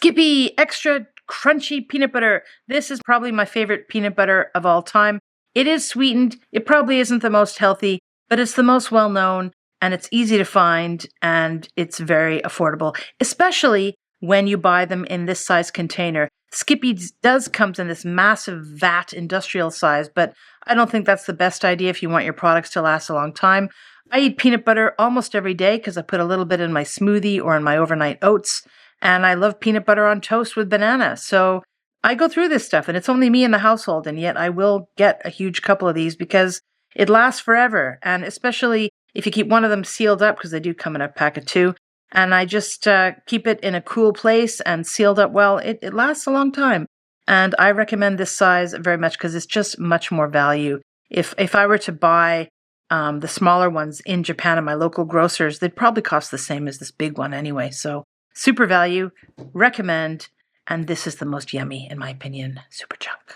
Skippy extra crunchy peanut butter. This is probably my favorite peanut butter of all time. It is sweetened. It probably isn't the most healthy, but it's the most well-known, and it's easy to find, and it's very affordable, especially when you buy them in this size container. Skippy does come in this massive vat industrial size, but I don't think that's the best idea if you want your products to last a long time. I eat peanut butter almost every day because I put a little bit in my smoothie or in my overnight oats. And I love peanut butter on toast with banana. So I go through this stuff, and it's only me in the household, and yet I will get a huge couple of these because it lasts forever. And especially if you keep one of them sealed up, because they do come in a pack of 2, and I just keep it in a cool place and sealed up well, it lasts a long time. And I recommend this size very much because it's just much more value. If I were to buy the smaller ones in Japan at my local grocers, they'd probably cost the same as this big one anyway. So super value, recommend, and this is the most yummy, in my opinion, super chunk.